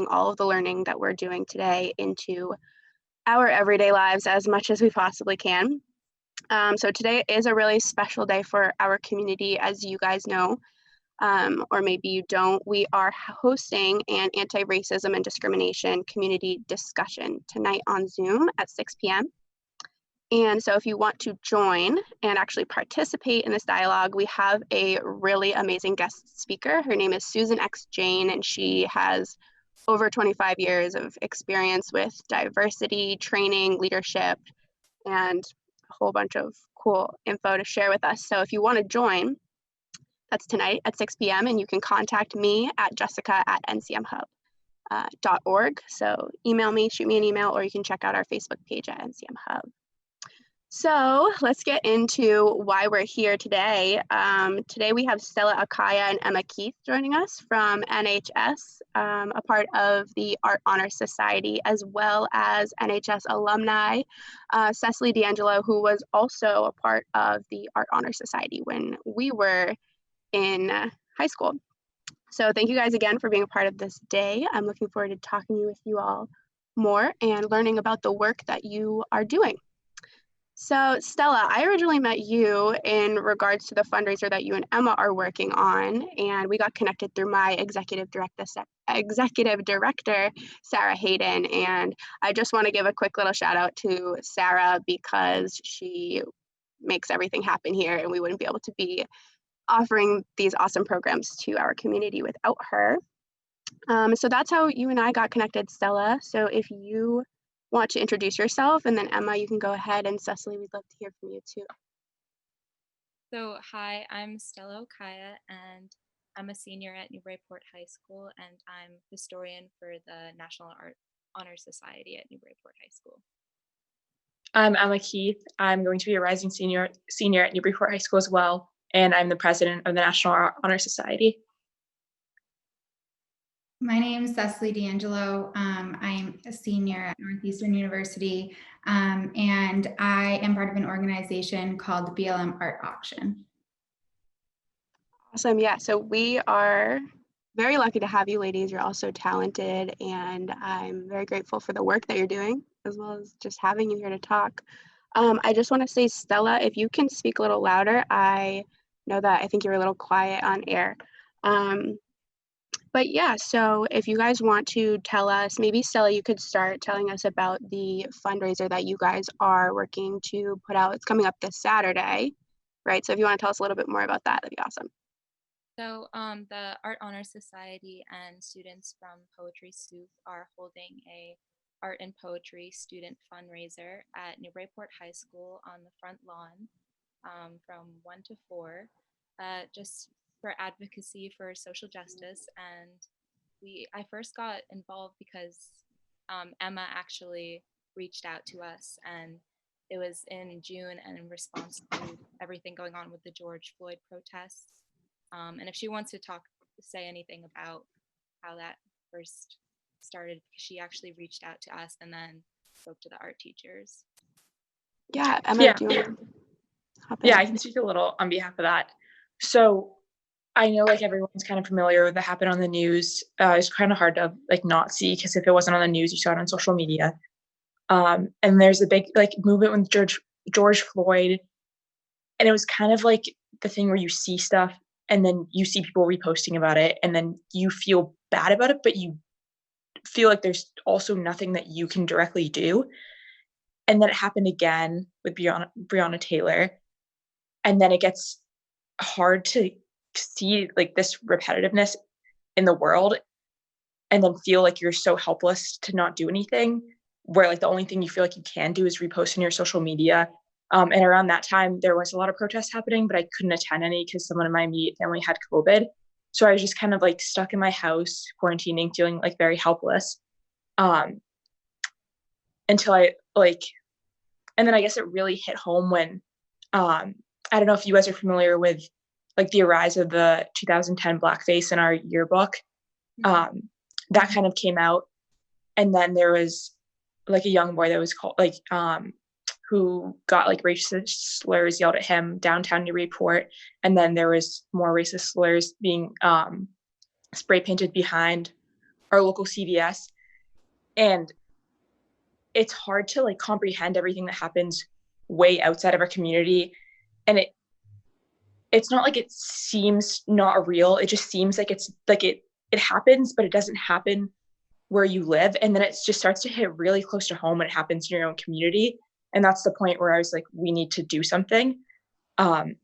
all of the learning that we're doing today into our everyday lives as much as we possibly can. So today is a really special day for our community, as you guys know, or maybe you don't. We are hosting an anti-racism and discrimination community discussion tonight on Zoom at 6 p.m. And so if you want to join and actually participate in this dialogue, we have a really amazing guest speaker. Her name is Susan X. Jane, and she has over 25 years of experience with diversity, training, leadership, and a whole bunch of cool info to share with us. So if you want to join, that's tonight at 6 p.m. and you can contact me at jessica@ncmhub.org. So email me, shoot me an email, or you can check out our Facebook page at NCM Hub. So let's get into why we're here today. Today we have Stella Akaya and Emma Keith joining us from NHS, a part of the Art Honor Society, as well as NHS alumni, Cecily DeAngelo, who was also a part of the Art Honor Society when we were in high school. So thank you guys again for being a part of this day. I'm looking forward to talking with you all more and learning about the work that you are doing. So Stella, I originally met you in regards to the fundraiser that you and Emma are working on, and we got connected through my executive director, Sarah Hayden. And I just want to give a quick little shout out to Sarah because she makes everything happen here, and we wouldn't be able to be offering these awesome programs to our community without her. So that's how you and I got connected, Stella. So if you want to introduce yourself, and then Emma, you can go ahead, and Cecily, we'd love to hear from you too. So hi, I'm Stella Okaya, and I'm a senior at Newburyport High School, and I'm historian for the National Art Honor Society at Newburyport High School. I'm Emma Keith. I'm going to be a rising senior at Newburyport High School as well, and I'm the president of the National Art Honor Society. My name is Cecily DeAngelo. I'm a senior at Northeastern University, and I am part of an organization called the BLM Art Auction. Awesome. Yeah, so we are very lucky to have you ladies. You're all so talented, and I'm very grateful for the work that you're doing, as well as just having you here to talk. I just want to say, Stella, if you can speak a little louder, I know that I think you're a little quiet on air. But yeah, so if you guys want to tell us, maybe Stella, you could start telling us about the fundraiser that you guys are working to put out. It's coming up this Saturday, right? So if you want to tell us a little bit more about that, that'd be awesome. So the Art Honor Society and students from Poetry Soup are holding a art and poetry student fundraiser at Newburyport High School on the front lawn from 1 to 4, just for advocacy for social justice. And I first got involved because Emma actually reached out to us, and it was in June and in response to everything going on with the George Floyd protests. And if she wants to say anything about how that first started, because she actually reached out to us and then spoke to the art teachers. Yeah, Emma, do you want to hop in? Yeah, I can speak a little on behalf of that. So I know everyone's kind of familiar with what happened on the news. It's kind of hard to not see, because if it wasn't on the news, you saw it on social media. And there's a big movement with George Floyd, and it was kind of the thing where you see stuff and then you see people reposting about it, and then you feel bad about it, but you feel like there's also nothing that you can directly do. And then it happened again with Breonna Taylor, and then it gets hard to see this repetitiveness in the world, and then feel like you're so helpless to not do anything, where the only thing you feel like you can do is repost on your social media. And around that time, there was a lot of protests happening, but I couldn't attend any because someone in my immediate family had COVID. So I was just kind of stuck in my house, quarantining, feeling very helpless. Until and then I guess it really hit home when, I don't know if you guys are familiar with the rise of the 2010 blackface in our yearbook. That kind of came out. And then there was a young boy that was called who got racist slurs yelled at him downtown Newburyport, and then there was more racist slurs being spray painted behind our local CVS, and it's hard to like comprehend everything that happens way outside of our community. And it's not like it seems not real. It just seems like it happens, but it doesn't happen where you live. And then it just starts to hit really close to home when it happens in your own community. And that's the point where I was like, we need to do something. And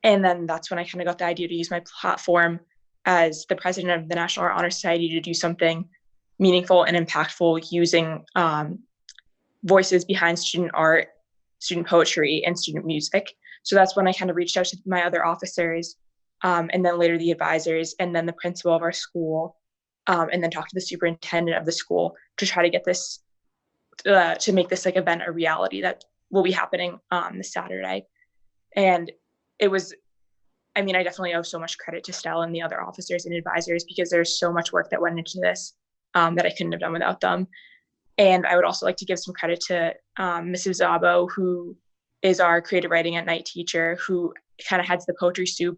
then that's when I kind of got the idea to use my platform as the president of the National Art Honor Society to do something meaningful and impactful using voices behind student art, student poetry, and student music. So that's when I kind of reached out to my other officers, and then later the advisors, and then the principal of our school, and then talked to the superintendent of the school to try to get this, to make this like event a reality that will be happening this Saturday. And it was, I mean, I definitely owe so much credit to Stella and the other officers and advisors, because there's so much work that went into this that I couldn't have done without them. And I would also like to give some credit to Mrs. Zabo, who is our creative writing at night teacher, who kind of heads the poetry soup.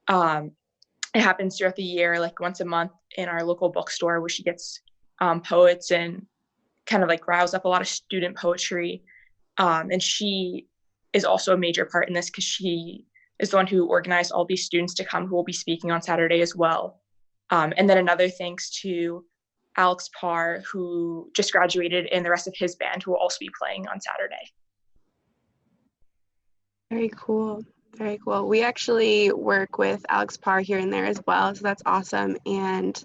It happens throughout the year, like once a month in our local bookstore, where she gets poets and kind of like riles up a lot of student poetry. And she is also a major part in this, because she is the one who organized all these students to come, who will be speaking on Saturday as well. And then another thanks to Alex Parr, who just graduated, and the rest of his band, who will also be playing on Saturday. Very cool. Very cool. We actually work with Alex Parr here and there as well, so that's awesome. And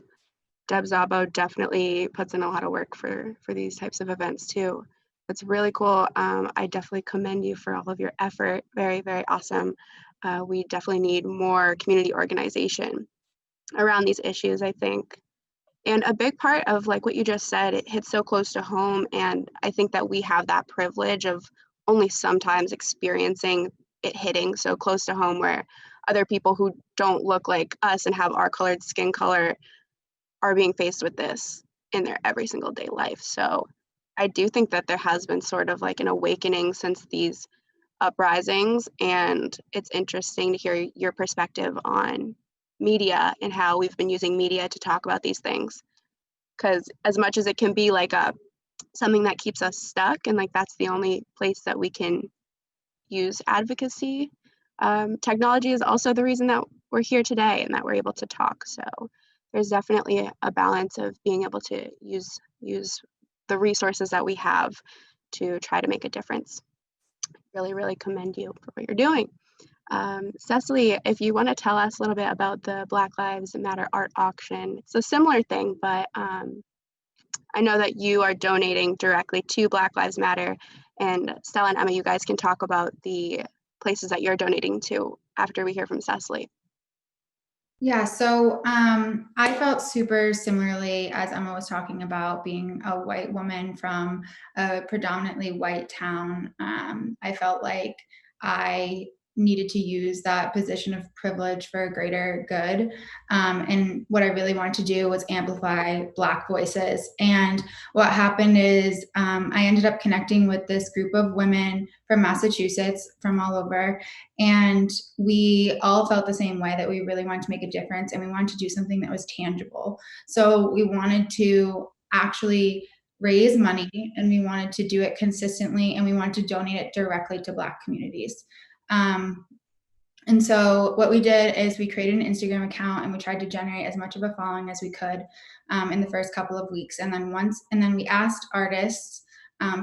Deb Zabo definitely puts in a lot of work for these types of events too. That's really cool. I definitely commend you for all of your effort. Very, very awesome. We definitely need more community organization around these issues, I think. And a big part of like what you just said, it hits so close to home. And I think that we have that privilege of only sometimes experiencing it hitting so close to home, where other people who don't look like us and have our colored skin color are being faced with this in their every single day life. So I do think that there has been sort of like an awakening since these uprisings. And it's interesting to hear your perspective on media and how we've been using media to talk about these things, because as much as it can be like something that keeps us stuck, and like that's the only place that we can use advocacy, technology is also the reason that we're here today and that we're able to talk. So there's definitely a balance of being able to use the resources that we have to try to make a difference. Really, really commend you for what you're doing. Cecily, if you want to tell us a little bit about the Black Lives Matter art auction. It's a similar thing, but I know that you are donating directly to Black Lives Matter, and Stella and Emma, you guys can talk about the places that you're donating to after we hear from Cecily. Yeah, so I felt super similarly as Emma was talking about, being a white woman from a predominantly white town. I felt like I needed to use that position of privilege for a greater good. And what I really wanted to do was amplify Black voices. And what happened is I ended up connecting with this group of women from Massachusetts, from all over. And we all felt the same way, that we really wanted to make a difference and we wanted to do something that was tangible. So we wanted to actually raise money, and we wanted to do it consistently, and we wanted to donate it directly to Black communities. And so what we did is we created an Instagram account, and we tried to generate as much of a following as we could in the first couple of weeks. And then we asked artists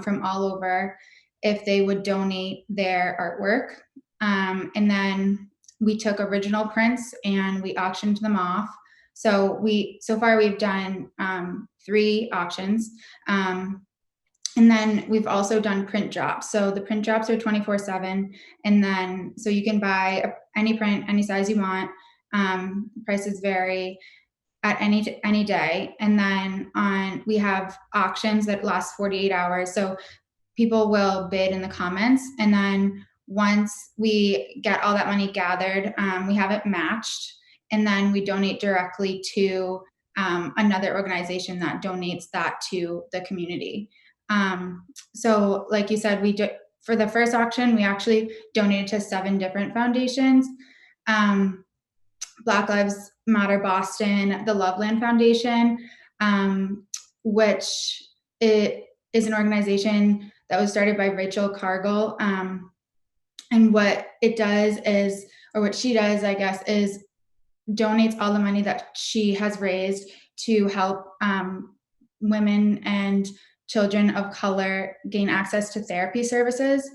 from all over if they would donate their artwork. And then we took original prints and we auctioned them off. So far we've done 3 auctions. And then we've also done print drops. So the print drops are 24/7. And then, so you can buy any print, any size you want. Prices vary at any day. And then we have auctions that last 48 hours. So people will bid in the comments. And then once we get all that money gathered, we have it matched. And then we donate directly to another organization that donates that to the community. So like you said, for the first auction, we actually donated to 7 different foundations. Black Lives Matter Boston, the Loveland Foundation, which it is an organization that was started by Rachel Cargill. And what it does is, or what she does, I guess, is donates all the money that she has raised to help women and children of color gain access to therapy services.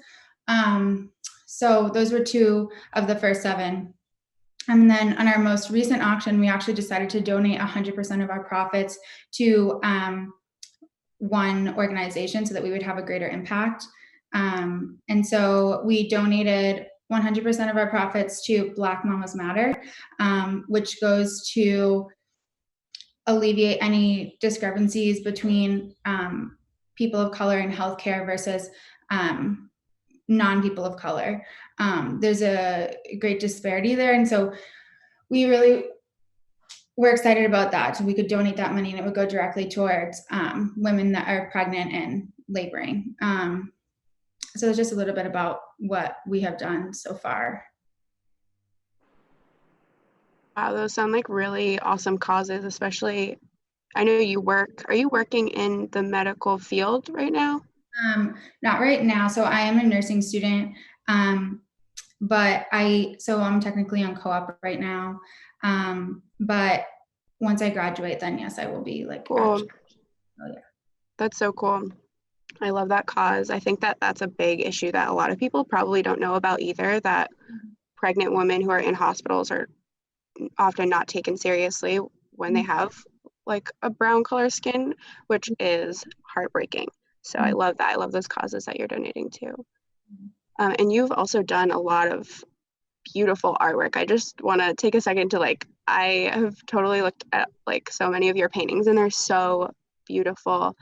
So those were 2 of the first 7. And then on our most recent auction, we actually decided to donate 100% of our profits to one organization so that we would have a greater impact. And so we donated 100% of our profits to Black Mamas Matter, which goes to alleviate any discrepancies between people of color in healthcare versus non-people of color. There's a great disparity there. And so we're excited about that. So we could donate that money and it would go directly towards women that are pregnant and laboring. So it's just a little bit about what we have done so far. Wow, those sound like really awesome causes, especially, I know are you working in the medical field right now? Not right now. So I am a nursing student, but I'm technically on co-op right now. But once I graduate, then yes, I will be like. Cool. Oh yeah. That's so cool. I love that cause. I think that that's a big issue that a lot of people probably don't know about either, that pregnant women who are in hospitals are often not taken seriously when they have like a brown color skin, which is heartbreaking. So I love that. I love those causes that you're donating to. And you've also done a lot of beautiful artwork. I just want to take a second to I have totally looked at like so many of your paintings and they're so beautiful.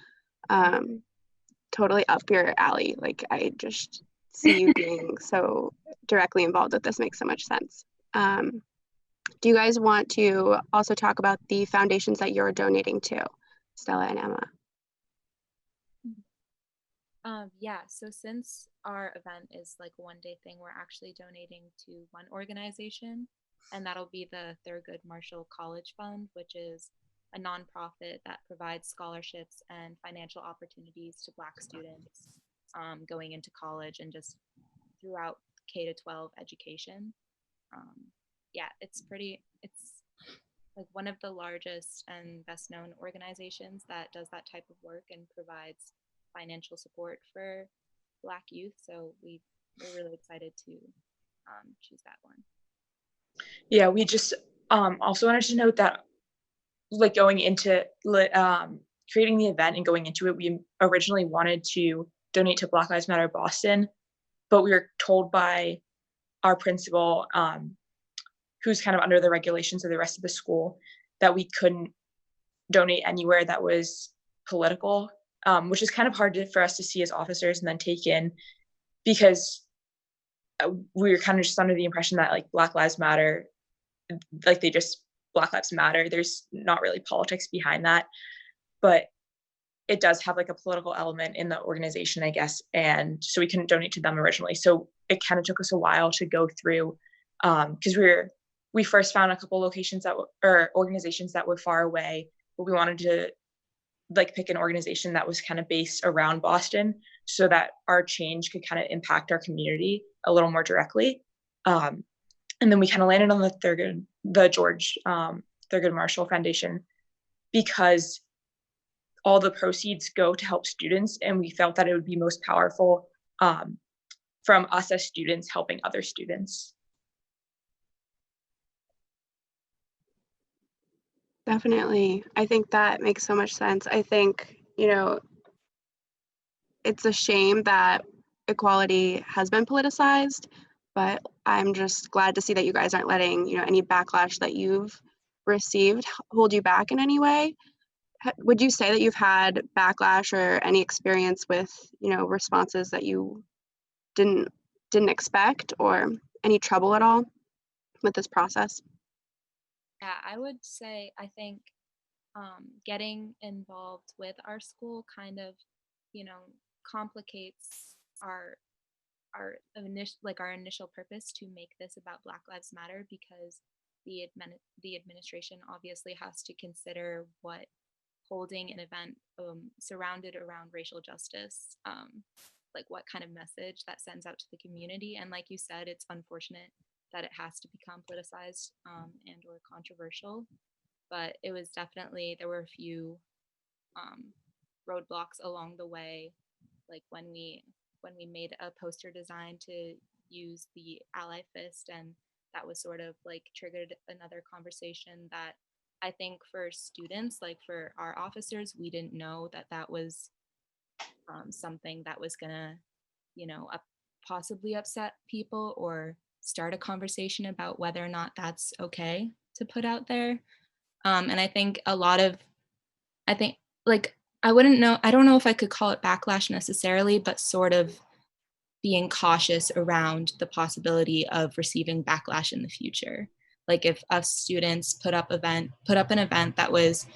Totally up your alley. Like I just see you being so directly involved with this. Makes so much sense. Do you guys want to also talk about the foundations that you're donating to, Stella and Emma? Yeah, so since our event is like a one-day thing, we're actually donating to one organization, and that'll be the Thurgood Marshall College Fund, which is a nonprofit that provides scholarships and financial opportunities to Black students going into college and just throughout K-12 education. Yeah, it's like one of the largest and best known organizations that does that type of work and provides financial support for Black youth. So we're really excited to choose that one. Yeah, we just also wanted to note that like going into creating the event and going into it, we originally wanted to donate to Black Lives Matter Boston, but we were told by our principal, who's kind of under the regulations of the rest of the school, that we couldn't donate anywhere that was political, which is kind of hard for us to see as officers and then take in, because we were kind of just under the impression that like Black Lives Matter, like Black Lives Matter, there's not really politics behind that, but it does have like a political element in the organization, I guess. And so we couldn't donate to them originally. So it kind of took us a while to go through, because we first found a couple locations or organizations that were far away, but we wanted to like pick an organization that was kind of based around Boston so that our change could kind of impact our community a little more directly. And then we kind of landed on the George Thurgood Marshall Foundation, because all the proceeds go to help students, and we felt that it would be most powerful from us as students helping other students. Definitely. I think that makes so much sense. I think, it's a shame that equality has been politicized, but I'm just glad to see that you guys aren't letting, any backlash that you've received hold you back in any way. Would you say that you've had backlash or any experience with, responses that you didn't expect, or any trouble at all with this process? Yeah, I would say I think getting involved with our school kind of, complicates our initial purpose to make this about Black Lives Matter, because the administration obviously has to consider what holding an event surrounded around racial justice, like what kind of message that sends out to the community. And like you said, it's unfortunate that it has to become politicized and or controversial, but it was definitely, there were a few roadblocks along the way, like when we made a poster design to use the ally fist, and that was sort of like triggered another conversation that I think for students, like for our officers, we didn't know that that was something that was gonna, possibly upset people or start a conversation about whether or not that's okay to put out there. And I think like I don't know if I could call it backlash necessarily, but sort of being cautious around the possibility of receiving backlash in the future. Like if us students put up an event that was,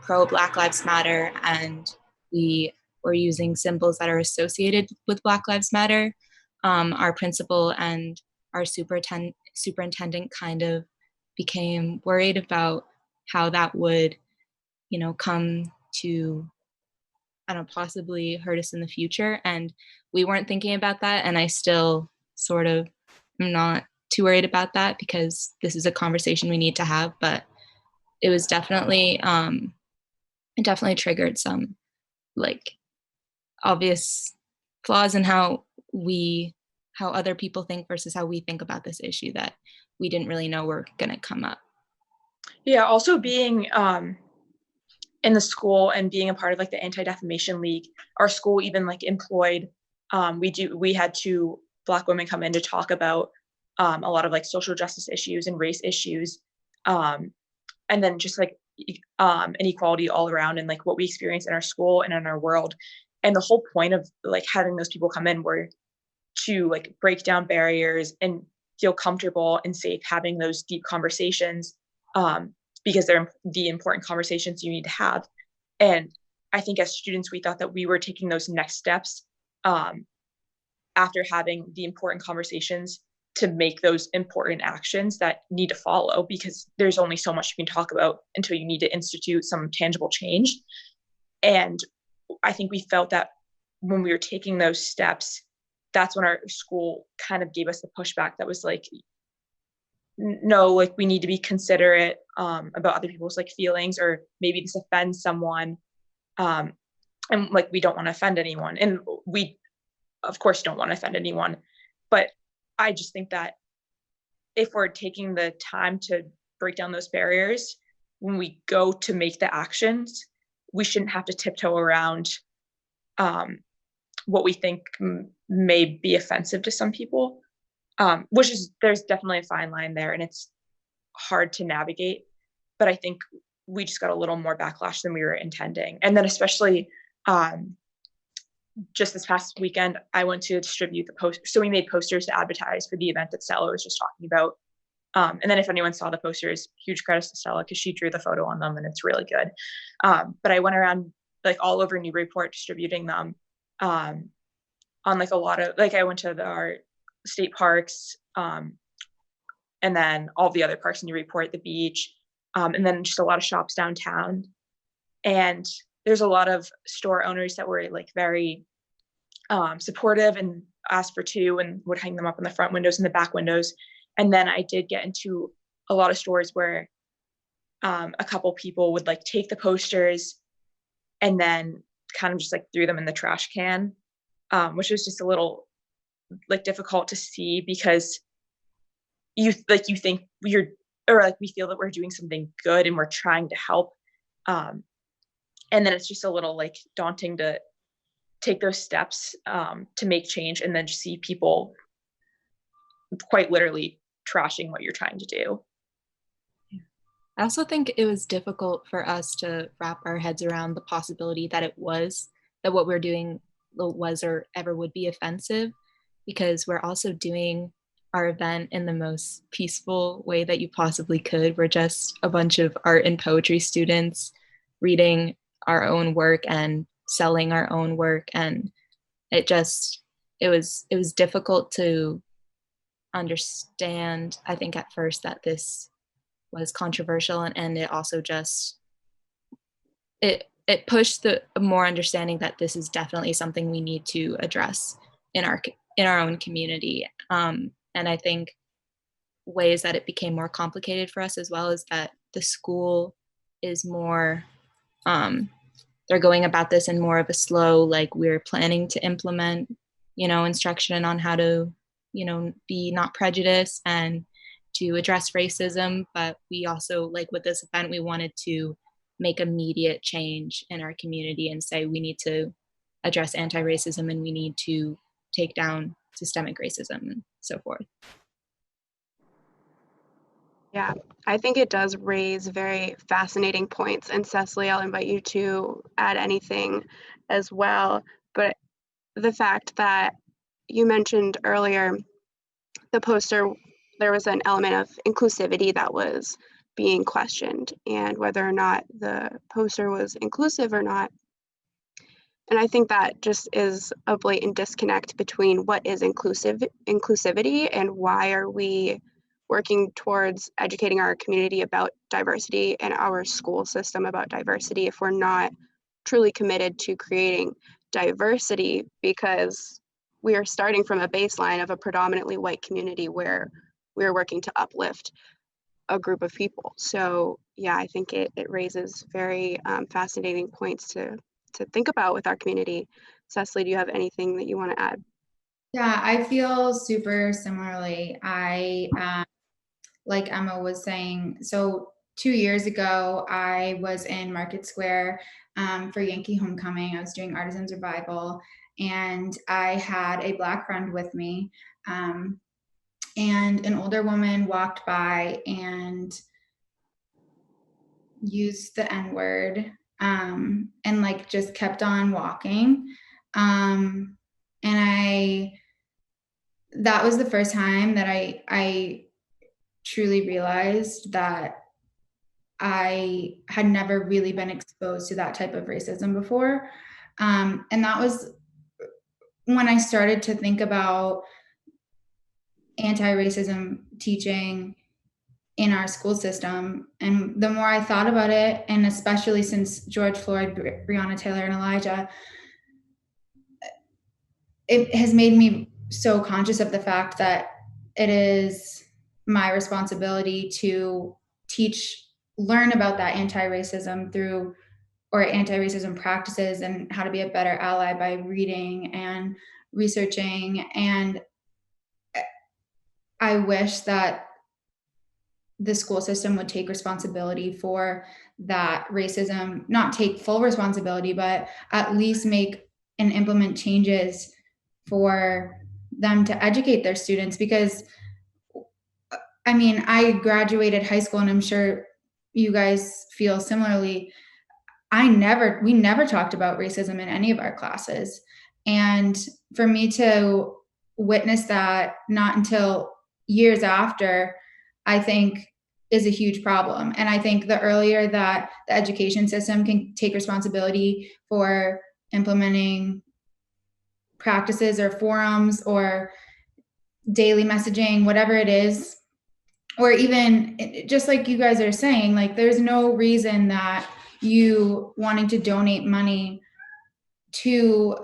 pro Black Lives Matter, and we were using symbols that are associated with Black Lives Matter, our principal and our superintendent kind of became worried about how that would, come to, I don't know, possibly hurt us in the future. And we weren't thinking about that. And I still sort of am not too worried about that because this is a conversation we need to have. But it was definitely, it definitely triggered some like obvious flaws in how other people think versus how we think about this issue that we didn't really know were going to come up. Yeah, also being in the school and being a part of like the Anti-Defamation League, our school even like employed, we had 2 Black women come in to talk about a lot of like social justice issues and race issues, and then just like inequality all around and like what we experience in our school and in our world. And the whole point of like having those people come in were to like break down barriers and feel comfortable and safe having those deep conversations, because they're the important conversations you need to have. And I think as students, we thought that we were taking those next steps after having the important conversations to make those important actions that need to follow, because there's only so much you can talk about until you need to institute some tangible change. And I think we felt that when we were taking those steps, that's when our school kind of gave us the pushback that was like, no, like we need to be considerate about other people's like feelings, or maybe this offends someone, and like we don't want to offend anyone, and we of course don't want to offend anyone. But I just think that if we're taking the time to break down those barriers, when we go to make the actions, we shouldn't have to tiptoe around what we think may be offensive to some people, which is, there's definitely a fine line there, and it's hard to navigate. But I think we just got a little more backlash than we were intending. And then especially just this past weekend, I went to distribute the post. So we made posters to advertise for the event that Stella was just talking about. And then if anyone saw the posters, huge credits to Stella because she drew the photo on them and it's really good. But I went around like all over Newburyport distributing them on like a lot of, like I went to our state parks, and then all the other parks in Newburyport, the beach, and then just a lot of shops downtown. And there's a lot of store owners that were like very supportive and asked for 2 and would hang them up in the front windows and the back windows. And then I did get into a lot of stores where a couple people would like take the posters and then kind of just like threw them in the trash can, which was just a little like difficult to see, because you think we feel that we're doing something good and we're trying to help, and then it's just a little like daunting to take those steps to make change, and then just see people quite literally trashing what you're trying to do. I also think it was difficult for us to wrap our heads around the possibility that what we're doing was or ever would be offensive, because we're also doing our event in the most peaceful way that you possibly could. We're just a bunch of art and poetry students reading our own work and selling our own work, and it was difficult to understand, I think, at first that this was controversial, and it also just it pushed the more understanding that this is definitely something we need to address in our own community. And I think ways that it became more complicated for us as well is that the school is more they're going about this in more of a slow, like, we're planning to implement, instruction on how to, be not prejudiced and to address racism. But we also, like, with this event, we wanted to make immediate change in our community and say we need to address anti-racism and we need to take down systemic racism and so forth. Yeah, I think it does raise very fascinating points. And Cecily, I'll invite you to add anything as well. But the fact that you mentioned earlier, the poster, there was an element of inclusivity that was being questioned, and whether or not the poster was inclusive or not. And I think that just is a blatant disconnect between what is inclusivity and why are we working towards educating our community about diversity and our school system about diversity if we're not truly committed to creating diversity, because we are starting from a baseline of a predominantly white community where we're working to uplift a group of people. So yeah, I think it raises very fascinating points to think about with our community. Cecily, do you have anything that you want to add? Yeah, I feel super similarly. Like Emma was saying, so 2 years ago, I was in Market Square for Yankee Homecoming. I was doing artisan revival, and I had a Black friend with me. And an older woman walked by and used the N-word, and like just kept on walking. And that was the first time that I truly realized that I had never really been exposed to that type of racism before. And that was when I started to think about anti-racism teaching in our school system. And the more I thought about it, and especially since George Floyd, Breonna Taylor, and Elijah, it has made me so conscious of the fact that it is my responsibility to learn about that anti-racism or anti-racism practices and how to be a better ally by reading and researching. And I wish that the school system would take responsibility for that racism, not take full responsibility, but at least make and implement changes for them to educate their students. Because I mean, I graduated high school, and I'm sure you guys feel similarly. We never talked about racism in any of our classes. And for me to witness that not until years after, I think is a huge problem. And I think the earlier that the education system can take responsibility for implementing practices or forums or daily messaging, whatever it is, or even just like you guys are saying, like, there's no reason that you wanting to donate money to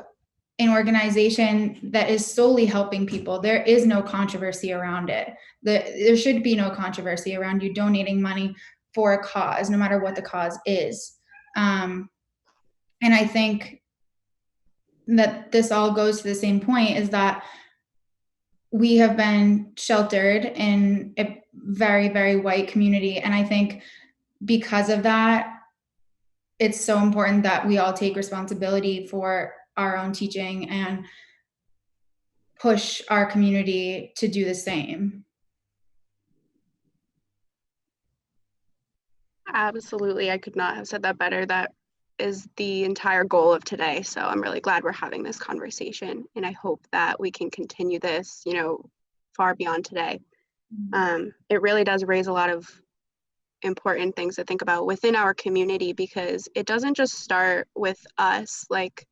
an organization that is solely helping people, there is no controversy around it. There should be no controversy around you donating money for a cause, no matter what the cause is. And I think that this all goes to the same point, is that we have been sheltered in a very, very white community. And I think because of that, it's so important that we all take responsibility for our own teaching and push our community to do the same. Absolutely. I could not have said that better. That is the entire goal of today. So I'm really glad we're having this conversation. And I hope that we can continue this, far beyond today. It really does raise a lot of important things to think about within our community, because it doesn't just start with us. Like,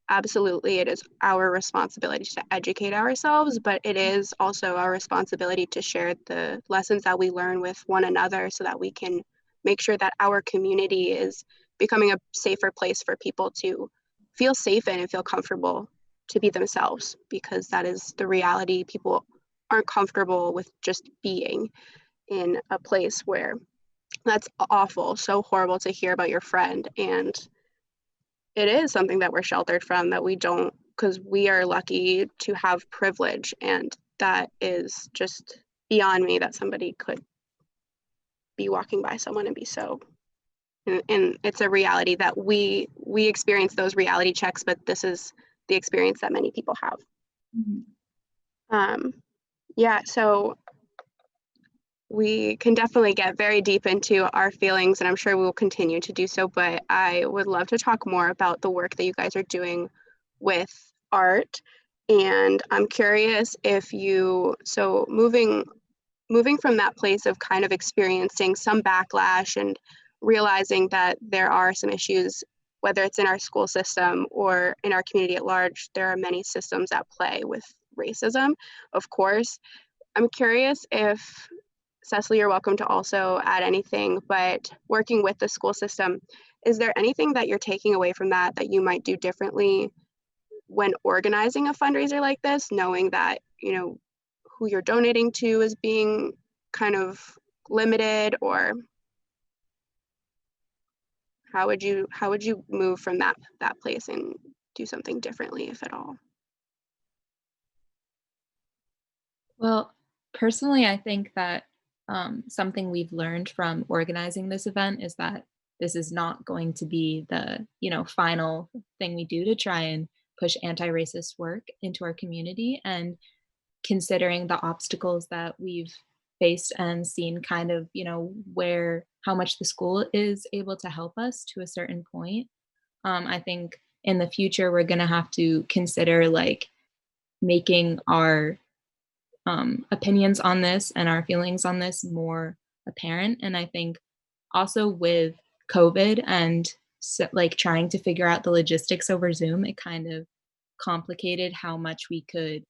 absolutely, it is our responsibility to educate ourselves, but it is also our responsibility to share the lessons that we learn with one another so that we can make sure that our community is becoming a safer place for people to feel safe in and feel comfortable to be themselves, because that is the reality. People aren't comfortable with just being in a place where that's awful, so horrible to hear about your friend. And it is something that we're sheltered from, that we don't, because we are lucky to have privilege. And that is just beyond me, that somebody could be walking by someone and be so, and it's a reality that we experience those reality checks, but this is the experience that many people have. Yeah, so we can definitely get very deep into our feelings, and I'm sure we will continue to do so, but I would love to talk more about the work that you guys are doing with art. And I'm curious if you, so moving from that place of kind of experiencing some backlash and realizing that there are some issues, whether it's in our school system or in our community at large, there are many systems at play with racism, of course. I'm curious if, Cecily, you're welcome to also add anything, but working with the school system, is there anything that you're taking away from that that you might do differently when organizing a fundraiser like this, knowing that, you know, who you're donating to is being kind of limited? Or how would you move from that place and do something differently, if at all? Well, personally, I think that something we've learned from organizing this event is that this is not going to be the, final thing we do to try and push anti-racist work into our community. And considering the obstacles that we've faced and seen kind of, how much the school is able to help us to a certain point. I think in the future, we're going to have to consider like making our opinions on this and our feelings on this more apparent. And I think also with COVID and like trying to figure out the logistics over Zoom, it kind of complicated how much we could,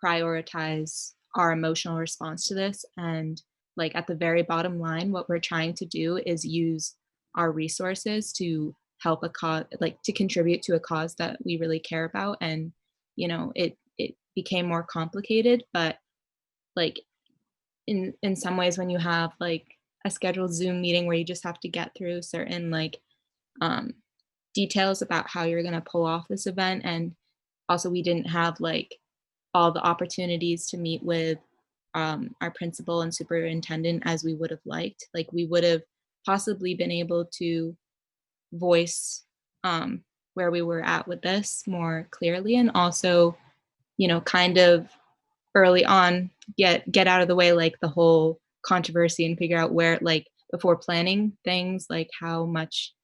prioritize our emotional response to this. And like at the very bottom line, what we're trying to do is use our resources to help a cause, like to contribute to a cause that we really care about. And, it became more complicated, but like in some ways when you have like a scheduled Zoom meeting where you just have to get through certain like details about how you're going to pull off this event. And also we didn't have like all the opportunities to meet with our principal and superintendent as we would have liked. Like we would have possibly been able to voice where we were at with this more clearly, and also, kind of early on get out of the way like the whole controversy and figure out where, like before planning things, like how much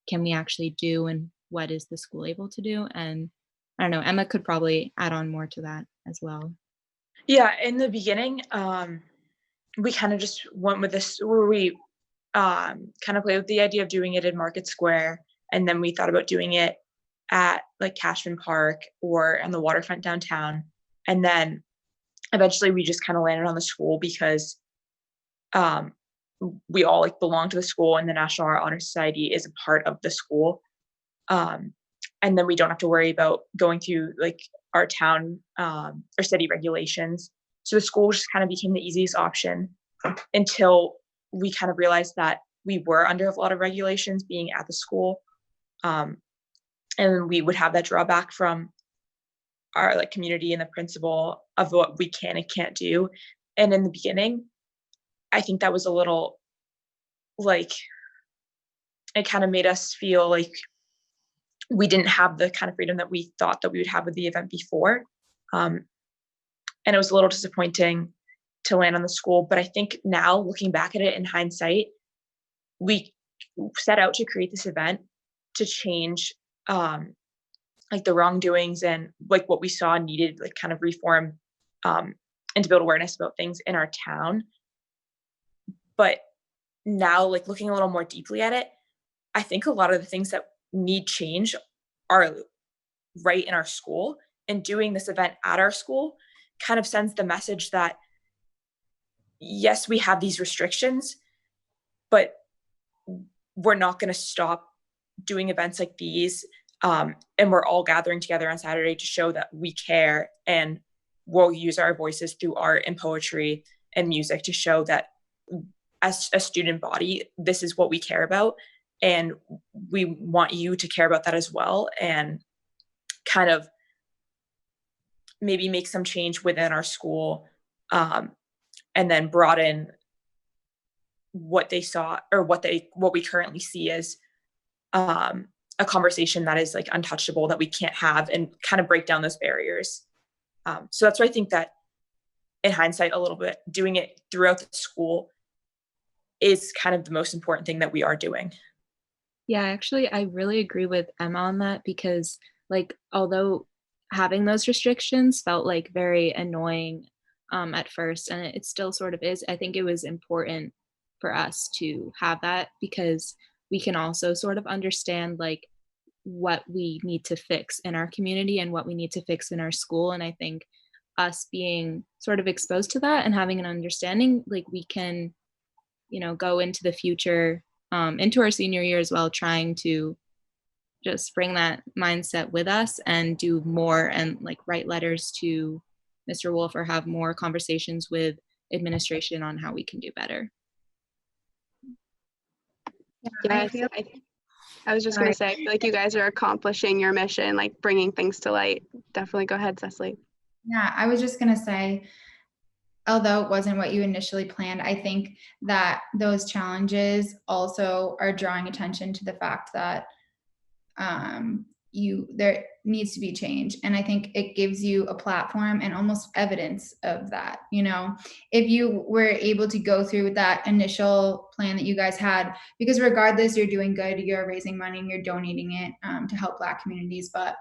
can we actually do and what is the school able to do. And I don't know, Emma could probably add on more to that as well. Yeah, in the beginning, we kind of just went with this where we kind of played with the idea of doing it in Market Square, and then we thought about doing it at like Cashman Park or on the waterfront downtown, and then eventually we just kind of landed on the school because we all like belong to the school, and the National Art Honor Society is a part of the school. And then we don't have to worry about going through like our town or city regulations. So the school just kind of became the easiest option until we kind of realized that we were under a lot of regulations being at the school. And we would have that drawback from our like community and the principal of what we can and can't do. And in the beginning, I think that was a little like, it kind of made us feel like we didn't have the kind of freedom that we thought that we would have with the event before. And it was a little disappointing to land on the school. But I think now looking back at it in hindsight, we set out to create this event to change like the wrongdoings and like what we saw needed like kind of reform and to build awareness about things in our town. But now like looking a little more deeply at it, I think a lot of the things that need change are right in our school, and doing this event at our school kind of sends the message that yes, we have these restrictions, but we're not going to stop doing events like these, and we're all gathering together on Saturday to show that we care, and we'll use our voices through art and poetry and music to show that as a student body, this is what we care about, and we want you to care about that as well, and kind of maybe make some change within our school, and then broaden what they saw, or what we currently see as a conversation that is like untouchable, that we can't have, and kind of break down those barriers. So that's why I think that in hindsight, a little bit, doing it throughout the school is kind of the most important thing that we are doing. Yeah, actually, I really agree with Emma on that because, like, although having those restrictions felt like very annoying at first, and it still sort of is, I think it was important for us to have that because we can also sort of understand like what we need to fix in our community and what we need to fix in our school. And I think us being sort of exposed to that and having an understanding, like we can, go into the future, into our senior year as well, trying to just bring that mindset with us and do more and like write letters to Mr. Wolf or have more conversations with administration on how we can do better. Yes, I was just going to say, I feel like you guys are accomplishing your mission, like bringing things to light. Definitely go ahead, Cecily. Yeah, I was just going to say, although it wasn't what you initially planned, I think that those challenges also are drawing attention to the fact that there needs to be change. And I think it gives you a platform and almost evidence of that. If you were able to go through with that initial plan that you guys had, because regardless, you're doing good, you're raising money and you're donating it to help Black communities. But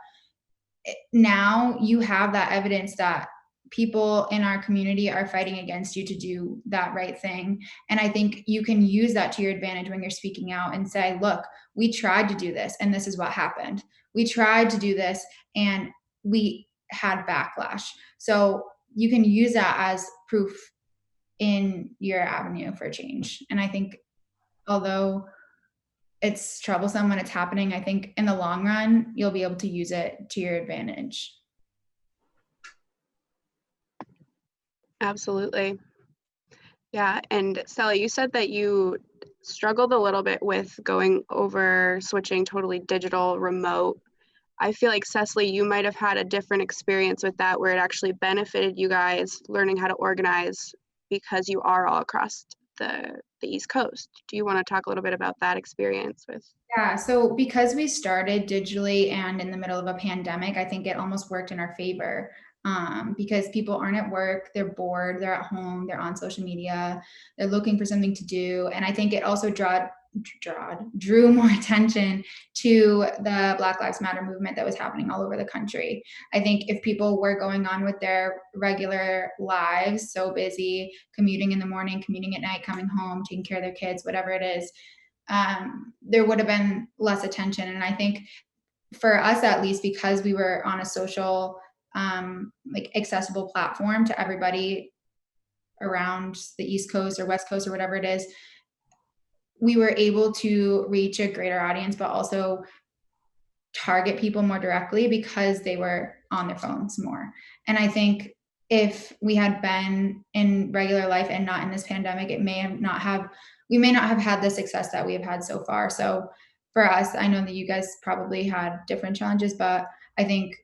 now you have that evidence that people in our community are fighting against you to do that right thing. And I think you can use that to your advantage when you're speaking out and say, look, we tried to do this and this is what happened. We tried to do this and we had backlash. So you can use that as proof in your avenue for change. And I think although it's troublesome when it's happening, I think in the long run, you'll be able to use it to your advantage. Absolutely. Yeah, and Stella, you said that you struggled a little bit with switching totally digital, remote. I feel like, Cecily, you might have had a different experience with that where it actually benefited you guys learning how to organize because you are all across the East Coast. Do you want to talk a little bit about that experience with? Yeah, so because we started digitally and in the middle of a pandemic, I think it almost worked in our favor because people aren't at work, they're bored, they're at home, they're on social media, they're looking for something to do. And I think it also drew more attention to the Black Lives Matter movement that was happening all over the country. I think if people were going on with their regular lives, so busy, commuting in the morning, commuting at night, coming home, taking care of their kids, whatever it is, there would have been less attention. And I think for us, at least, because we were on a social, like accessible platform to everybody around the East Coast or West Coast or whatever it is, we were able to reach a greater audience, but also target people more directly because they were on their phones more. And I think if we had been in regular life and not in this pandemic, we may not have had the success that we have had so far. So for us, I know that you guys probably had different challenges, but I think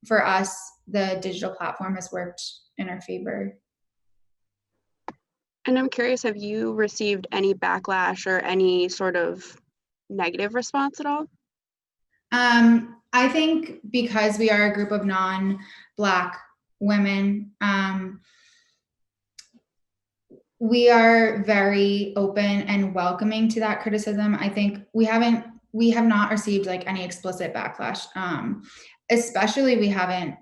for us, the digital platform has worked in our favor. And I'm curious, have you received any backlash or any sort of negative response at all? I think because we are a group of non-Black women, we are very open and welcoming to that criticism. I think we have not received like any explicit backlash. Especially we haven't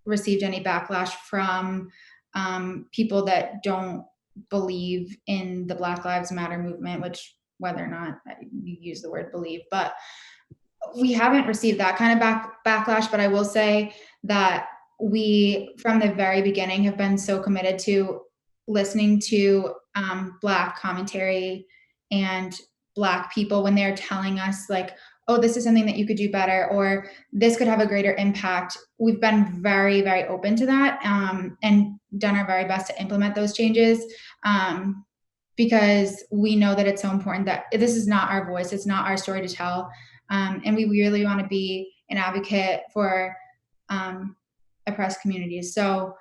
received any backlash from people that don't believe in the Black Lives Matter movement, which whether or not you use the word believe, but we haven't received that kind of backlash. But I will say that we, from the very beginning, have been so committed to listening to Black commentary and Black people when they're telling us like, oh, this is something that you could do better, or this could have a greater impact. We've been very, very open to that, and done our very best to implement those changes, because we know that it's so important that this is not our voice, it's not our story to tell, and we really want to be an advocate for oppressed communities. So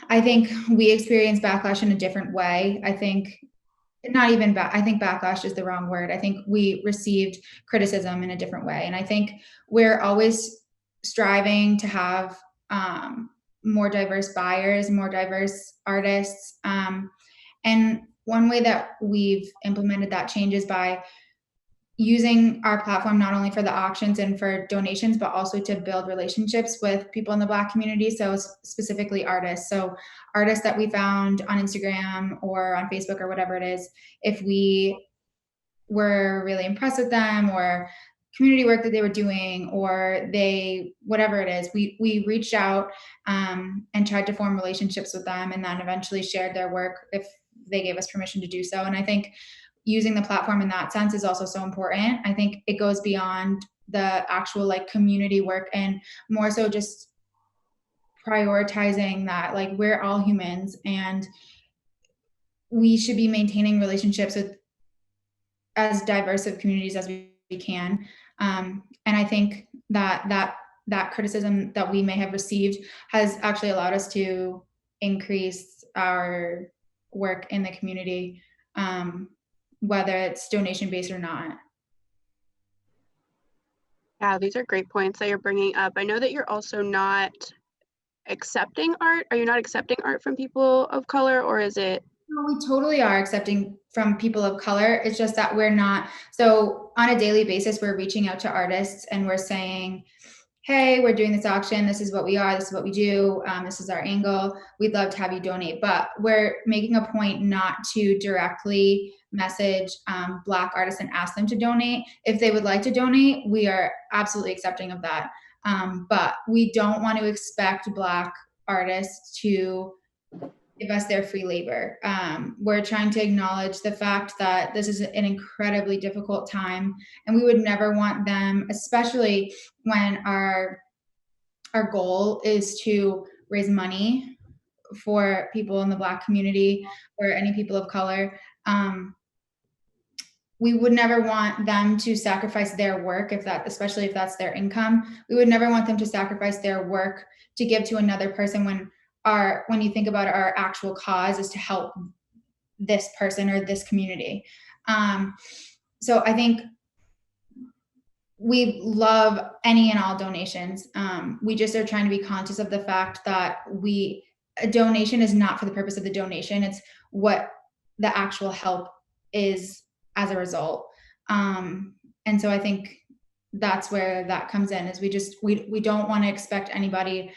I think we experience backlash in a different way. I think not even I think backlash is the wrong word. I think we received criticism in a different way. And I think we're always striving to have more diverse buyers, more diverse artists. And one way that we've implemented that change is by using our platform not only for the auctions and for donations, but also to build relationships with people in the Black community. So specifically artists. So artists that we found on Instagram or on Facebook or whatever it is, if we were really impressed with them or community work that they were doing, or they, whatever it is, we reached out and tried to form relationships with them, and then eventually shared their work if they gave us permission to do so. And I think using the platform in that sense is also so important. I think it goes beyond the actual like community work and more so just prioritizing that like we're all humans and we should be maintaining relationships with as diverse of communities as we can. And I think that criticism that we may have received has actually allowed us to increase our work in the community, whether it's donation based or not. Yeah, these are great points that you're bringing up. I know that you're also not accepting art. Are you not accepting art from people of color, or is it? No, we totally are accepting from people of color. It's just that we're not. So on a daily basis, we're reaching out to artists and we're saying, hey, we're doing this auction. This is what we are. This is what we do. This is our angle. We'd love to have you donate. But we're making a point not to directly message Black artists and ask them to donate. If they would like to donate, we are absolutely accepting of that. But we don't want to expect Black artists to give us their free labor. We're trying to acknowledge the fact that this is an incredibly difficult time, and we would never want them, especially when our goal is to raise money for people in the Black community or any people of color. We would never want them to sacrifice their work, especially if that's their income. We would never want them to sacrifice their work to give to another person when you think about it, our actual cause is to help this person or this community. So I think we love any and all donations. We just are trying to be conscious of the fact that a donation is not for the purpose of the donation. It's what the actual help is as a result. And so I think that's where that comes in, is we don't want to expect anybody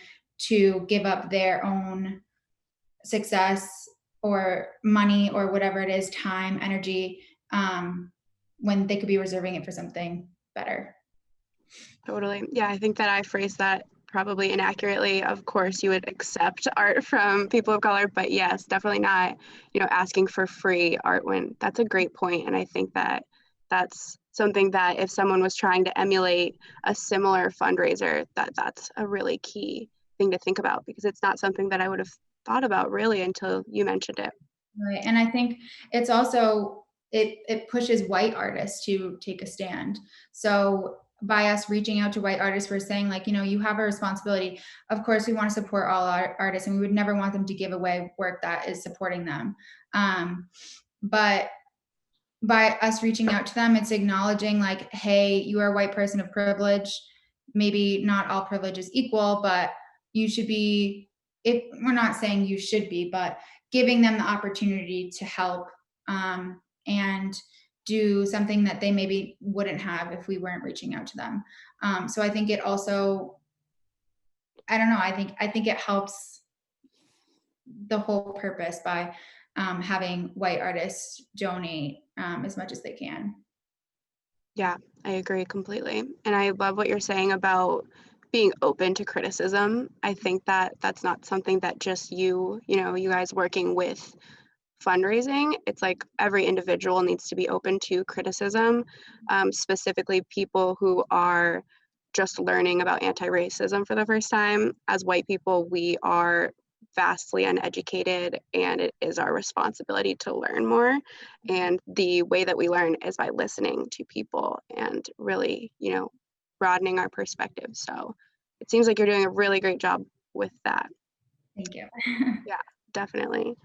to give up their own success or money or whatever it is, time, energy, when they could be reserving it for something better. Totally. Yeah, I think that I phrased that probably inaccurately. Of course, you would accept art from people of color, but yes, definitely not, asking for free art when that's a great point. And I think that that's something that if someone was trying to emulate a similar fundraiser, that's a really key thing to think about, because it's not something that I would have thought about really until you mentioned it. Right. And I think it's also, it pushes white artists to take a stand. So by us reaching out to white artists, we're saying like, you have a responsibility. Of course, we want to support all artists, and we would never want them to give away work that is supporting them. But by us reaching out to them, it's acknowledging like, hey, you are a white person of privilege. Maybe not all privilege is equal, but you should be, if we're not saying you should be, but giving them the opportunity to help and do something that they maybe wouldn't have if we weren't reaching out to them. So I think it also, I don't know, I think it helps the whole purpose by having white artists donate as much as they can. Yeah, I agree completely. And I love what you're saying about being open to criticism. I think that that's not something that just you guys working with fundraising, it's like every individual needs to be open to criticism, specifically people who are just learning about anti-racism for the first time. As white people, we are vastly uneducated, and it is our responsibility to learn more. And the way that we learn is by listening to people and really, broadening our perspective. So it seems like you're doing a really great job with that. Thank you. Yeah, definitely.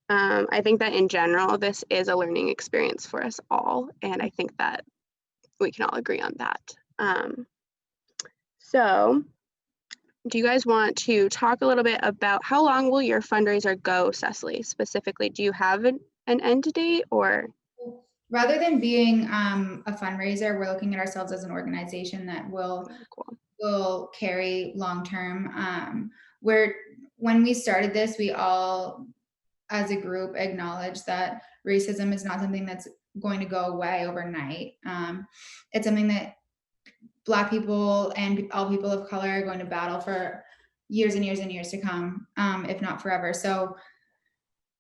I think that in general, this is a learning experience for us all, and I think that we can all agree on that. So do you guys want to talk a little bit about how long will your fundraiser go, Cecily? Specifically, do you have an end date, or? Rather than being a fundraiser, we're looking at ourselves as an organization that will carry long term. When we started this, we all, as a group, acknowledged that racism is not something that's going to go away overnight. It's something that Black people and all people of color are going to battle for years and years and years to come, if not forever. So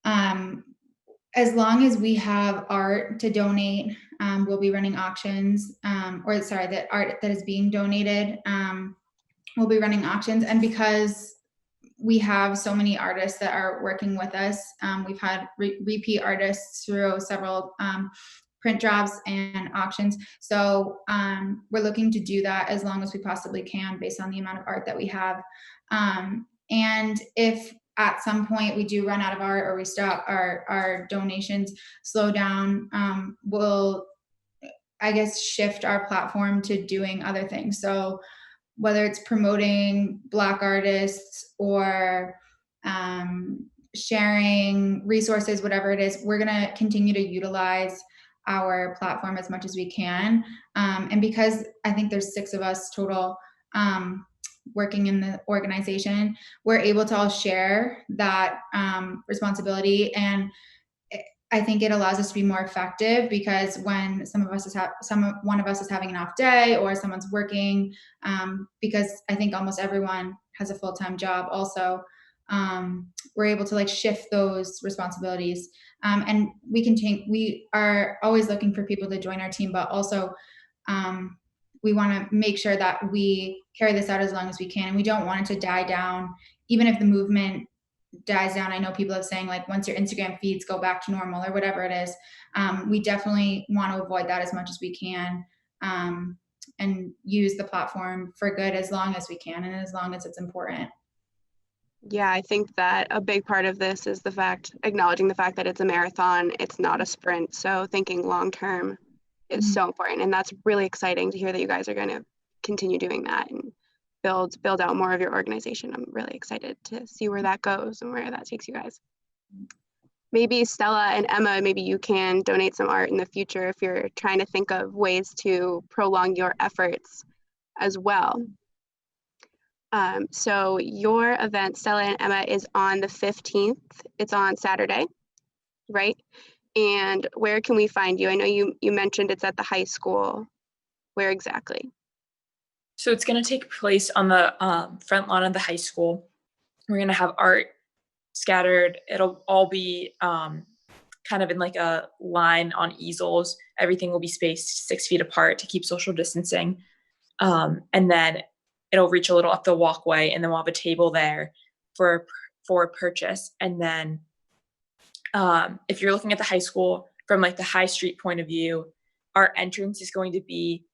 as long as we have art to donate, we'll be running auctions, the art that is being donated, we'll be running auctions. And because we have so many artists that are working with us, we've had repeat artists through several print jobs and auctions. So we're looking to do that as long as we possibly can based on the amount of art that we have. And if at some point we do run out of art or we stop, our donations slow down, we'll, I guess, shift our platform to doing other things. So whether it's promoting Black artists or sharing resources, whatever it is, we're going to continue to utilize our platform as much as we can. And because I think there's 6 of us total working in the organization, we're able to all share that responsibility. And I think it allows us to be more effective, because when one of us is having an off day or someone's working, because I think almost everyone has a full-time job also, we're able to shift those responsibilities. And we are always looking for people to join our team, but also we want to make sure that we carry this out as long as we can. And we don't want it to die down, even if the movement dies down. I know people are saying once your Instagram feeds go back to normal or whatever it is, we definitely want to avoid that as much as we can, and use the platform for good as long as we can and as long as it's important. Yeah, I think that a big part of this is acknowledging the fact that it's a marathon, it's not a sprint. So thinking long term is so important, and that's really exciting to hear that you guys are going to continue doing that and build out more of your organization. I'm really excited to see where that goes and where that takes you guys. Maybe Stella and Emma, maybe you can donate some art in the future if you're trying to think of ways to prolong your efforts as well. So your event, Stella and Emma, is on the 15th. It's on Saturday, right? And where can we find you? I know you mentioned it's at the high school. Where exactly? So it's going to take place on the front lawn of the high school. We're going to have art scattered. It'll all be kind of in a line on easels. Everything will be spaced 6 feet apart to keep social distancing. And then it'll reach a little up the walkway, and then we'll have a table there for purchase. And then if you're looking at the high school from the high street point of view, our entrance is going to be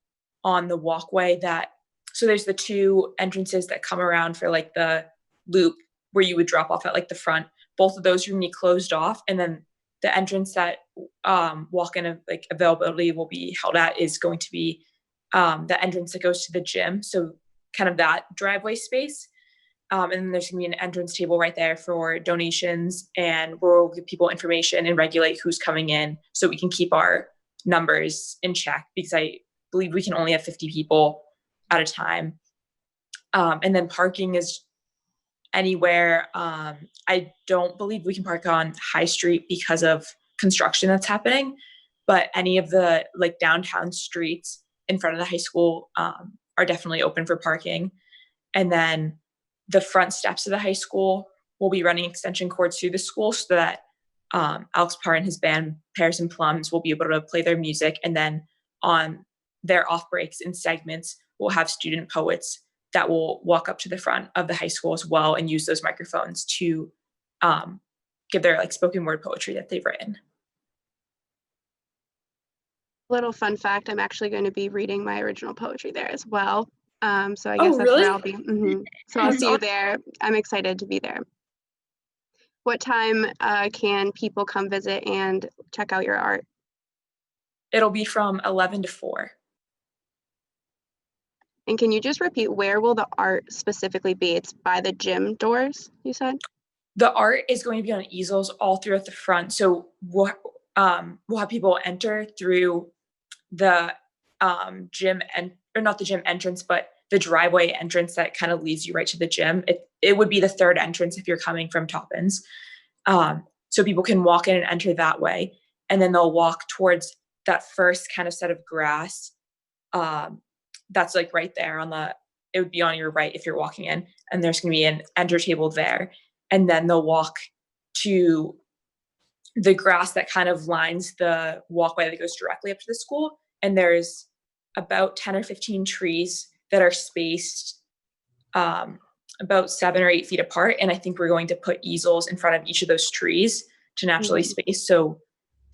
on the walkway so there's the 2 entrances that come around for the loop where you would drop off at the front. Both of those are going to be closed off, and then the entrance that walk-in availability will be held at is going to be the entrance that goes to the gym. So kind of that driveway space. And then there's going to be an entrance table right there for donations, and we'll give people information and regulate who's coming in so we can keep our numbers in check, because I believe we can only have 50 people at a time. And then parking is anywhere. I don't believe we can park on High Street because of construction that's happening, but any of the downtown streets in front of the high school are definitely open for parking. And then the front steps of the high school will be running extension cords through the school so that Alex Parr and his band Pears and Plums will be able to play their music, and then on their off breaks and segments, we'll have student poets that will walk up to the front of the high school as well and use those microphones to give their like spoken word poetry that they've written. Little fun fact, I'm actually going to be reading my original poetry there as well. So I guess that's really? where I'll be. So I'll see you there. I'm excited to be there. What time can people come visit and check out your art? It'll be from 11 to 4. And can you just repeat, where will the art specifically be? It's by the gym doors, you said? The art is going to be on easels all throughout the front. So we'll have people enter through the gym, or not the gym entrance, but the driveway entrance that kind of leads you right to the gym. It would be the third entrance if you're coming from Toppins. So people can walk in and enter that way. And then they'll walk towards that first kind of set of grass. That's like right there it would be on your right if you're walking in, and there's going to be an enter table there. And then they'll walk to the grass that kind of lines the walkway that goes directly up to the school. And there's about 10 or 15 trees that are spaced about 7 or 8 feet apart. And I think we're going to put easels in front of each of those trees to naturally space. So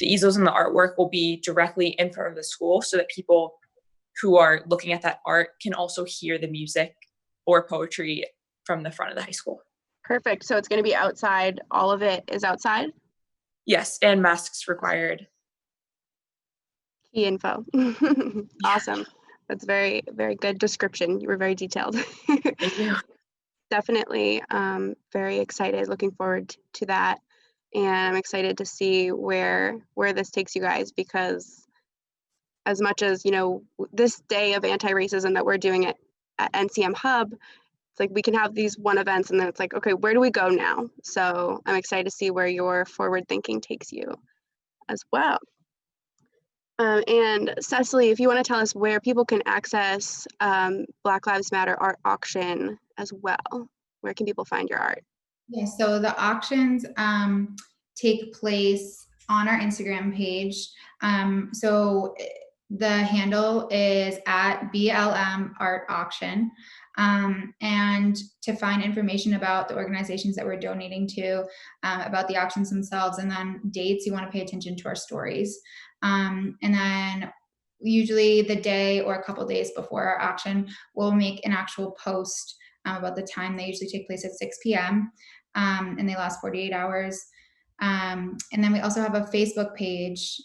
the easels and the artwork will be directly in front of the school so that people who are looking at that art can also hear the music or poetry from the front of the high school. Perfect. So it's going to be outside. All of it is outside? Yes, and masks required. Key info. Awesome. That's very, very good description. You were very detailed. Thank you. Definitely very excited, looking forward to that. And I'm excited to see where this takes you guys, because as much as, you know, this day of anti-racism that we're doing at NCM Hub, it's like we can have these one events and then it's like, okay, where do we go now? So I'm excited to see where your forward thinking takes you as well. And Cecily, if you want to tell us where people can access Black Lives Matter art auction as well, where can people find your art? Yeah, so the auctions take place on our Instagram page. So the handle is at BLM Art Auction. And to find information about the organizations that we're donating to, about the auctions themselves, and then dates, you want to pay attention to our stories. And then usually the day or a couple days before our auction, we'll make an actual post about the time. They usually take place at 6 p.m. And they last 48 hours. And then we also have a Facebook page,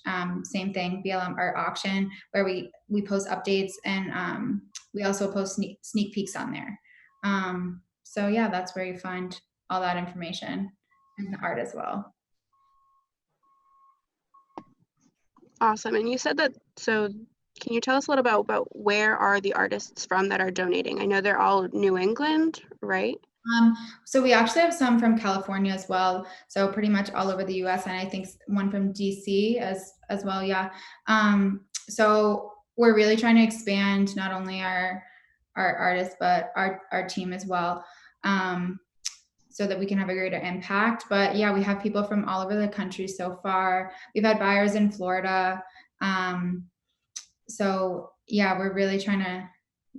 same thing, BLM Art Auction, where we post updates, and we also post sneak peeks on there. So yeah, that's where you find all that information and the art as well. Awesome. And you said that, so can you tell us a little about where are the artists from that are donating? I know they're all New England, right? So we actually have some from California as well. So pretty much all over the US, and I think one from DC as well. Yeah. So we're really trying to expand not only our artists, but our team as well. So that we can have a greater impact. But yeah, we have people from all over the country so far. We've had buyers in Florida. So yeah, we're really trying to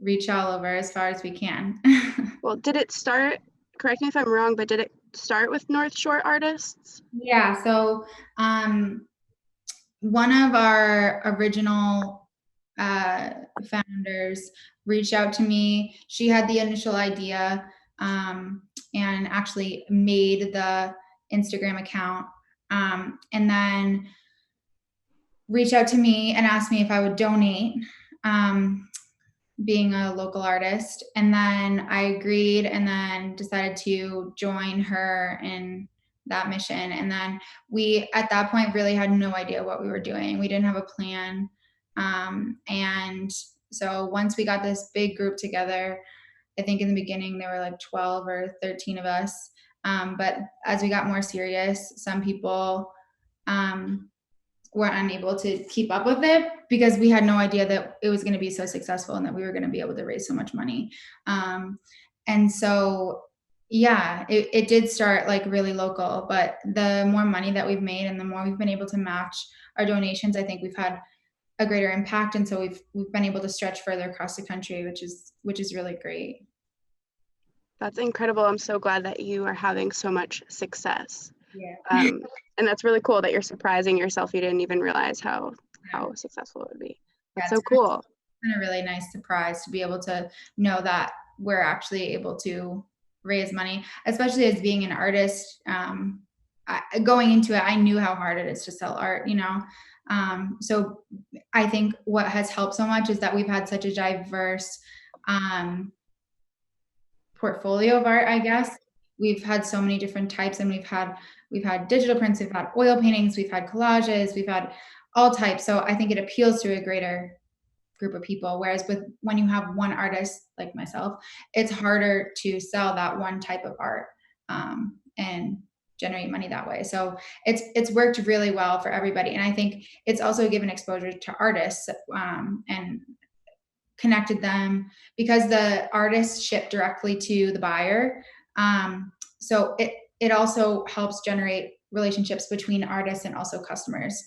reach all over as far as we can. Well, did it start, correct me if I'm wrong, but did it start with North Shore artists? Yeah, so one of our original founders reached out to me. She had the initial idea and actually made the Instagram account, and then reached out to me and asked me if I would donate, being a local artist. And then I agreed, and then decided to join her in that mission. And then we, at that point, really had no idea what we were doing. We didn't have a plan. And so once we got this big group together, I think in the beginning there were like 12 or 13 of us. But as we got more serious, some people were unable to keep up with it because we had no idea that it was going to be so successful and that we were going to be able to raise so much money. And so Yeah, it did start like really local, but the more money that we've made and the more we've been able to match our donations, I think we've had a greater impact, and so we've been able to stretch further across the country, which is really great. That's incredible. I'm so glad that you are having so much success. Yeah. And that's really cool that you're surprising yourself. You didn't even realize how successful it would be. That's so cool. It's been a really nice surprise to be able to know that we're actually able to raise money, especially as being an artist. Going into it, I knew how hard it is to sell art, you know. So I think what has helped so much is that we've had such a diverse portfolio of art, I guess. We've had so many different types, and we've had digital prints, we've had oil paintings, we've had collages, we've had all types. So I think it appeals to a greater group of people. Whereas when you have one artist like myself, it's harder to sell that one type of art and generate money that way. So it's worked really well for everybody, and I think it's also given exposure to artists and connected them, because the artists ship directly to the buyer. So it also helps generate relationships between artists and also customers.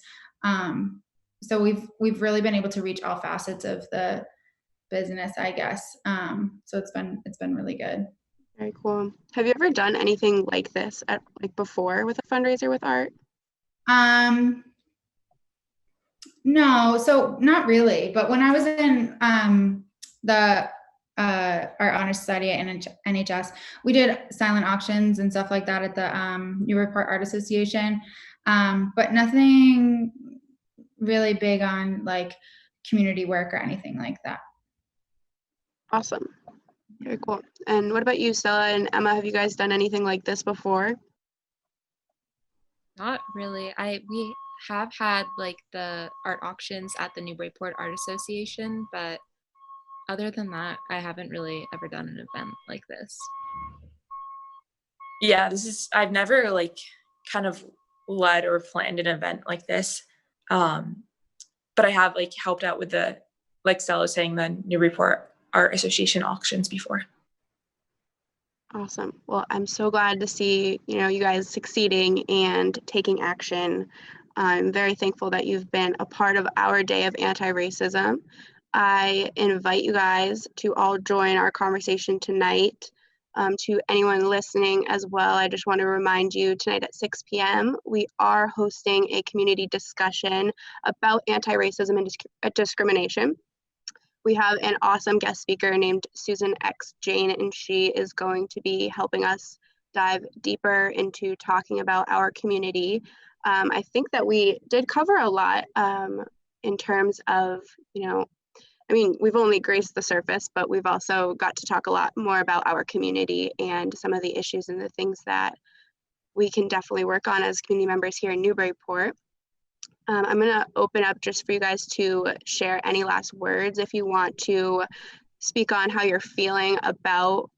So we've really been able to reach all facets of the business, I guess. So it's been really good. Very cool. Have you ever done anything like this before with a fundraiser with art? No, so not really. But when I was in the Art Honor Society at NHS, we did silent auctions and stuff like that at the Newburyport Art Association, but nothing really big on like community work or anything like that. Awesome. Very cool. And what about you, Stella and Emma? Have you guys done anything like this before? Not really. We have had like the art auctions at the Newburyport Art Association, but other than that, I haven't really ever done an event like this. Yeah, I've never like kind of led or planned an event like this. But I have like helped out with the, like Stella was saying, the Newburyport Art Association auctions before. Awesome. Well, I'm so glad to see, you guys succeeding and taking action. I'm very thankful that you've been a part of our day of anti-racism. I invite you guys to all join our conversation tonight. To anyone listening as well, I just want to remind you tonight at 6 p.m. we are hosting a community discussion about anti-racism and discrimination. We have an awesome guest speaker named Susan X. Jane, and she is going to be helping us dive deeper into talking about our community. I think that we did cover a lot in terms of, we've only graced the surface, but we've also got to talk a lot more about our community and some of the issues and the things that we can definitely work on as community members here in Newburyport. I'm going to open up just for you guys to share any last words if you want to speak on how you're feeling about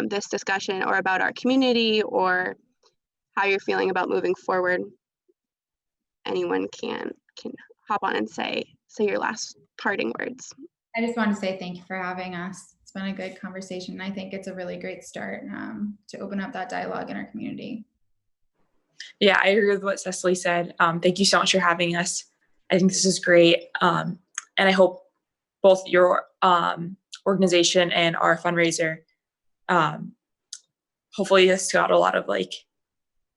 this discussion or about our community, or how you're feeling about moving forward. Anyone can hop on and say your last parting words. I just want to say thank you for having us. It's been a good conversation. I think it's a really great start to open up that dialogue in our community. Yeah, I agree with what Cecily said. Thank you so much for having us. I think this is great. And I hope both your organization and our fundraiser, hopefully this got a lot of like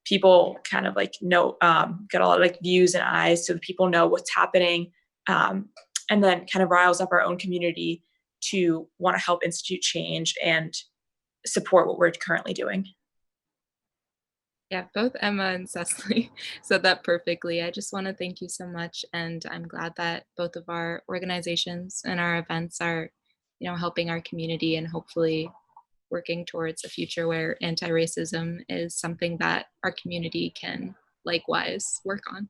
people kind of like know, get a lot of like views and eyes so that people know what's happening, and then kind of riles up our own community to want to help institute change and support what we're currently doing. Yeah, both Emma and Cecily said that perfectly. I just want to thank you so much, and I'm glad that both of our organizations and our events are, helping our community and hopefully working towards a future where anti-racism is something that our community can likewise work on.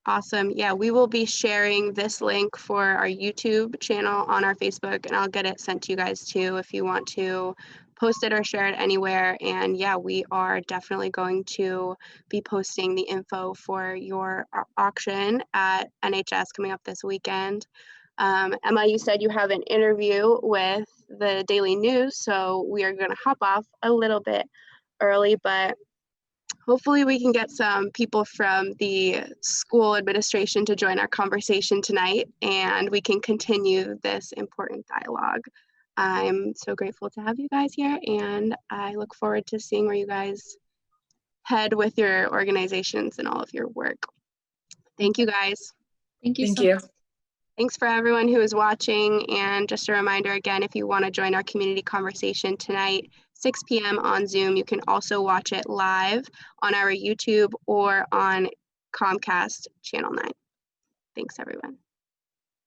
Awesome. Yeah, we will be sharing this link for our YouTube channel on our Facebook, and I'll get it sent to you guys too if you want to post it or share it anywhere. And yeah, we are definitely going to be posting the info for your auction at NHS coming up this weekend. Emma, you said you have an interview with the Daily News, so we are going to hop off a little bit early, but hopefully we can get some people from the school administration to join our conversation tonight, and we can continue this important dialogue. I'm so grateful to have you guys here, and I look forward to seeing where you guys head with your organizations and all of your work. Thank you, guys. Thank you Thank so you. much. Thanks for everyone who is watching. And just a reminder again, if you want to join our community conversation tonight, 6 p.m. on Zoom, you can also watch it live on our YouTube or on Comcast Channel 9. Thanks, everyone.